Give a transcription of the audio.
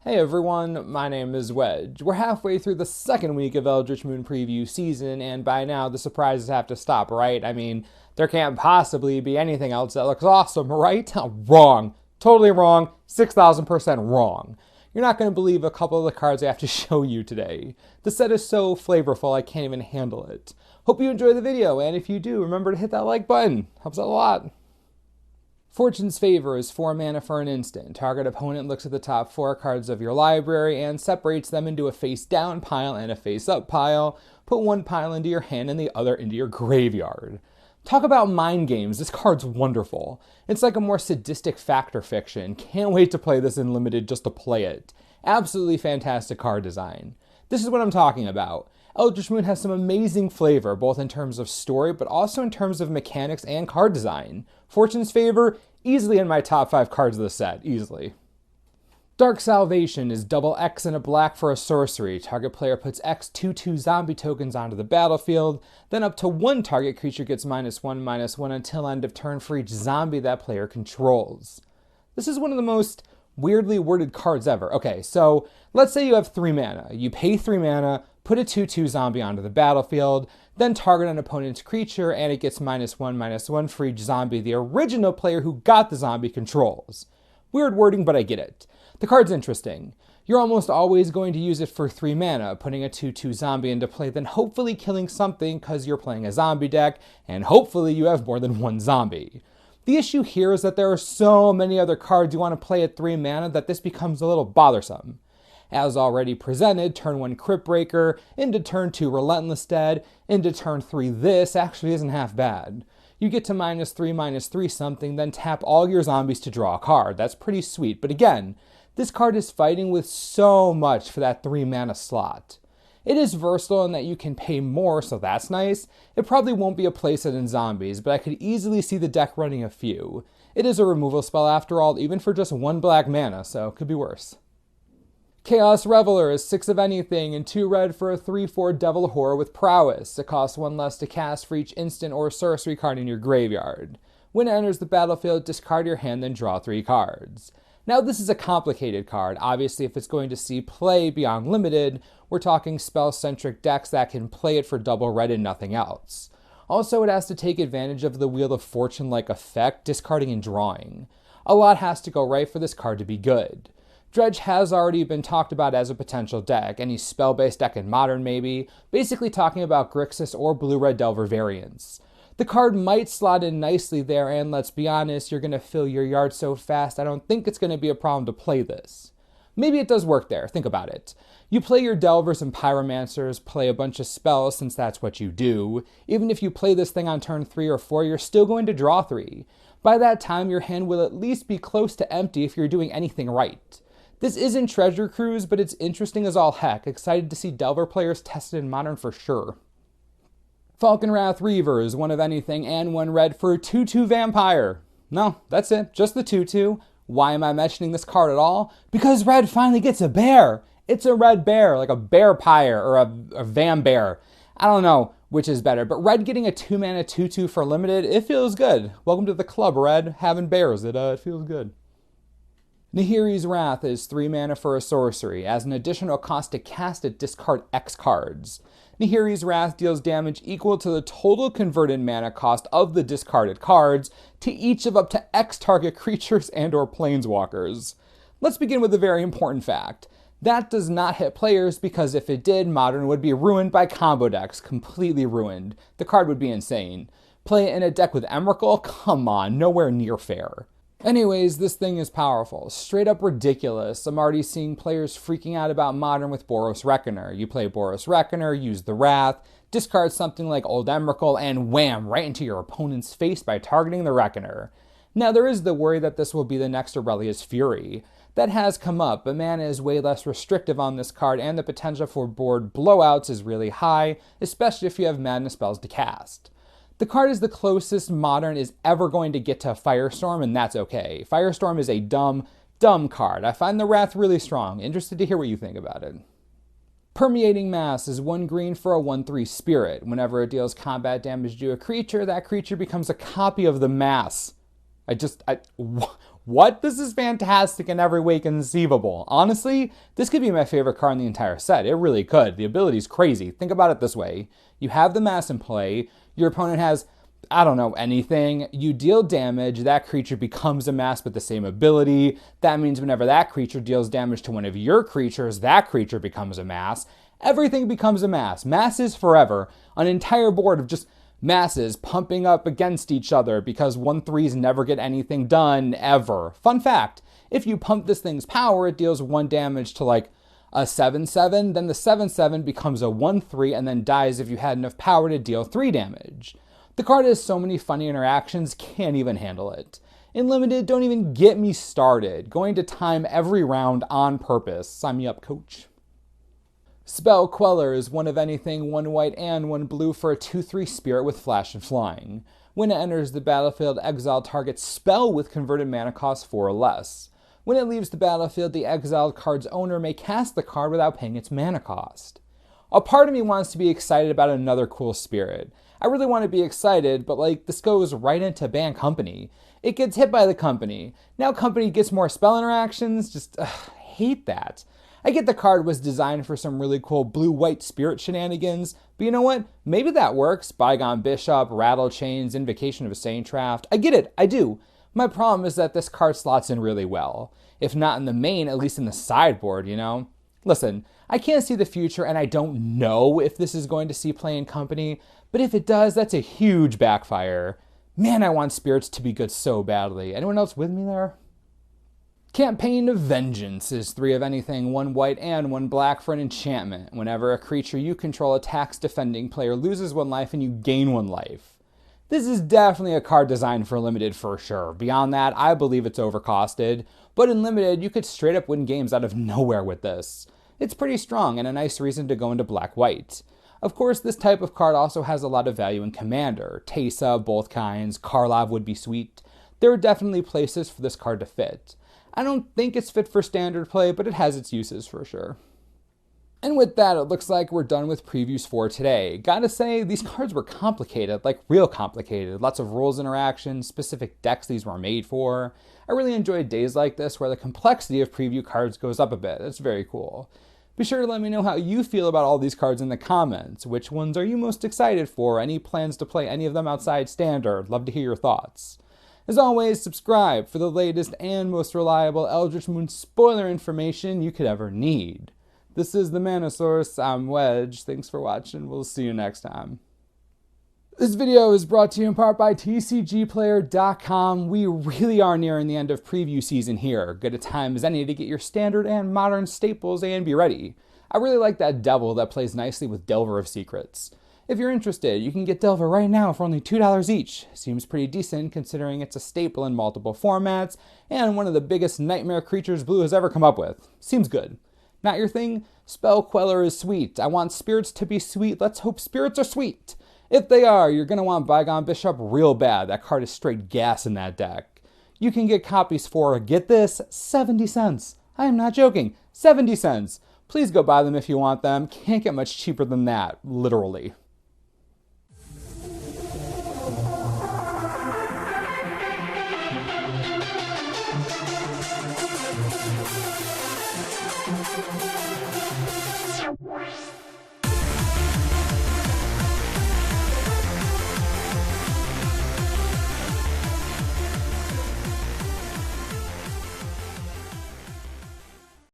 Hey everyone, my name is Wedge. We're halfway through the second week of Eldritch Moon preview season, and by now the surprises have to stop, right? I mean, there can't possibly be anything else that looks awesome, right? Wrong. Totally wrong. 6,000% wrong. You're not going to believe a couple of the cards I have to show you today. The set is so flavorful I can't even handle it. Hope you enjoy the video, and if you do, remember to hit that like button. Helps out a lot. Fortune's Favor is 4 mana for an instant. Target opponent looks at the top 4 cards of your library and separates them into a face-down pile and a face-up pile. Put one pile into your hand and the other into your graveyard. Talk about mind games, this card's wonderful. It's like a more sadistic fact or fiction. Can't wait to play this in Limited just to play it. Absolutely fantastic card design. This is what I'm talking about. Eldritch Moon has some amazing flavor, both in terms of story, but also in terms of mechanics and card design. Fortune's Favor, easily in my top 5 cards of the set, easily. Dark Salvation is double X and a black for a sorcery. Target player puts X 2/2 zombie tokens onto the battlefield, then up to one target creature gets -1/-1 until end of turn for each zombie that player controls. This is one of the most weirdly worded cards ever. Okay, so let's say you have 3 mana. You pay 3 mana, put a 2/2 zombie onto the battlefield, then target an opponent's creature, and it gets -1/-1 for each zombie the original player who got the zombie controls. Weird wording, but I get it. The card's interesting. You're almost always going to use it for 3 mana, putting a 2/2 zombie into play, then hopefully killing something because you're playing a zombie deck, and hopefully you have more than one zombie. The issue here is that there are so many other cards you want to play at 3 mana that this becomes a little bothersome. As already presented, turn 1 Crypt Breaker, into turn 2 Relentless Dead, into turn 3 this actually isn't half bad. You get to -3/-3 something, then tap all your zombies to draw a card. That's pretty sweet, but again, this card is fighting with so much for that 3 mana slot. It is versatile in that you can pay more, so that's nice. It probably won't be a playset in zombies, but I could easily see the deck running a few. It is a removal spell after all, even for just 1 black mana, so it could be worse. Chaos Reveler is 6 of anything and 2 red for a 3/4 Devil Horror with Prowess. It costs 1 less to cast for each instant or sorcery card in your graveyard. When it enters the battlefield, discard your hand, then draw 3 cards. Now this is a complicated card. Obviously, if it's going to see play beyond Limited, we're talking spell-centric decks that can play it for double red and nothing else. Also, it has to take advantage of the Wheel of Fortune-like effect, discarding and drawing. A lot has to go right for this card to be good. Dredge has already been talked about as a potential deck, any spell-based deck in Modern maybe, basically talking about Grixis or Blue-Red Delver variants. The card might slot in nicely there, and let's be honest, you're going to fill your yard so fast I don't think it's going to be a problem to play this. Maybe it does work there, think about it. You play your Delvers and Pyromancers, play a bunch of spells since that's what you do. Even if you play this thing on turn 3 or 4, you're still going to draw 3. By that time, your hand will at least be close to empty if you're doing anything right. This isn't Treasure Cruise, but it's interesting as all heck. Excited to see Delver players tested in Modern for sure. Falkenrath Reaver is 1 of anything and 1 red for a 2/2 Vampire. No, that's it, just the 2/2. Why am I mentioning this card at all? Because red finally gets a bear. It's a red bear, like a bear pyre or a Vam Bear. I don't know which is better, but red getting a 2 mana 2/2 for Limited, it feels good. Welcome to the club, red. Having bears, it feels good. Nahiri's Wrath is 3 mana for a sorcery. As an additional cost to cast it, discard X cards. Nahiri's Wrath deals damage equal to the total converted mana cost of the discarded cards to each of up to X target creatures and or planeswalkers. Let's begin with a very important fact. That does not hit players because if it did, Modern would be ruined by combo decks, completely ruined. The card would be insane. Play it in a deck with Emrakul? Come on, nowhere near fair. Anyways, this thing is powerful. Straight up ridiculous. I'm already seeing players freaking out about Modern with Boris Reckoner. You play Boris Reckoner, use the Wrath, discard something like Old Emrakul, and wham, right into your opponent's face by targeting the Reckoner. Now, there is the worry that this will be the next Aurelia's Fury. That has come up, but mana is way less restrictive on this card, and the potential for board blowouts is really high, especially if you have mana spells to cast. The card is the closest Modern is ever going to get to Firestorm, and that's okay. Firestorm is a dumb card. I find the Wrath really strong. Interested to hear what you think about it. Permeating Mass is 1 green for a 1/3 spirit. Whenever it deals combat damage to a creature, that creature becomes a copy of the mass. What? This is fantastic in every way conceivable. Honestly, this could be my favorite card in the entire set. It really could. The ability's crazy. Think about it this way. You have the mass in play. Your opponent has, I don't know, anything. You deal damage. That creature becomes a mass with the same ability. That means whenever that creature deals damage to one of your creatures, that creature becomes a mass. Everything becomes a mass. Masses forever. An entire board of just masses pumping up against each other because 1/3s never get anything done, ever. Fun fact, if you pump this thing's power, it deals 1 damage to like a 7/7, then the 7/7 becomes a 1/3 and then dies if you had enough power to deal 3 damage. The card has so many funny interactions, can't even handle it. In Limited, don't even get me started. Going to time every round on purpose. Sign me up, coach. Spell Quellar is one of anything, 1 white and 1 blue for a 2/3 spirit with flash and flying. When it enters the battlefield, exile target spell with converted mana cost 4 or less. When it leaves the battlefield, the exiled card's owner may cast the card without paying its mana cost. A part of me wants to be excited about another cool spirit. I really want to be excited, but this goes right into ban Company. It gets hit by the Company. Now Company gets more spell interactions. Hate that. I get the card was designed for some really cool blue-white spirit shenanigans, but you know what? Maybe that works. Bygone Bishop, Rattle Chains, Invocation of a Saintraft. I get it, I do. My problem is that this card slots in really well. If not in the main, at least in the sideboard, you know? Listen, I can't see the future and I don't know if this is going to see play in Company, but if it does, that's a huge backfire. Man, I want spirits to be good so badly. Anyone else with me there? Campaign of Vengeance is 3 of anything, 1 white and 1 black for an enchantment. Whenever a creature you control attacks defending player loses 1 life and you gain 1 life. This is definitely a card designed for Limited for sure. Beyond that, I believe it's overcosted. But in Limited, you could straight up win games out of nowhere with this. It's pretty strong and a nice reason to go into black-white. Of course, this type of card also has a lot of value in Commander. Teysa, both kinds, Karlov would be sweet. There are definitely places for this card to fit. I don't think it's fit for standard play, but it has its uses for sure. And with that, it looks like we're done with previews for today. Gotta say, these cards were complicated, real complicated. Lots of rules interactions, specific decks these were made for. I really enjoy days like this where the complexity of preview cards goes up a bit. It's very cool. Be sure to let me know how you feel about all these cards in the comments. Which ones are you most excited for? Any plans to play any of them outside standard? Love to hear your thoughts. As always, subscribe for the latest and most reliable Eldritch Moon spoiler information you could ever need. This is the Mana Source. I'm Wedge. Thanks for watching. We'll see you next time. This video is brought to you in part by TCGplayer.com. We really are nearing the end of preview season here. Good a time as any to get your standard and modern staples and be ready. I really like that Devil that plays nicely with Delver of Secrets. If you're interested, you can get Delver right now for only $2 each. Seems pretty decent considering it's a staple in multiple formats and one of the biggest nightmare creatures Blue has ever come up with. Seems good. Not your thing? Spell Quellar is sweet. I want spirits to be sweet. Let's hope spirits are sweet. If they are, you're going to want Bygone Bishop real bad. That card is straight gas in that deck. You can get copies for, get this, 70 cents. I am not joking. 70 cents. Please go buy them if you want them. Can't get much cheaper than that, literally.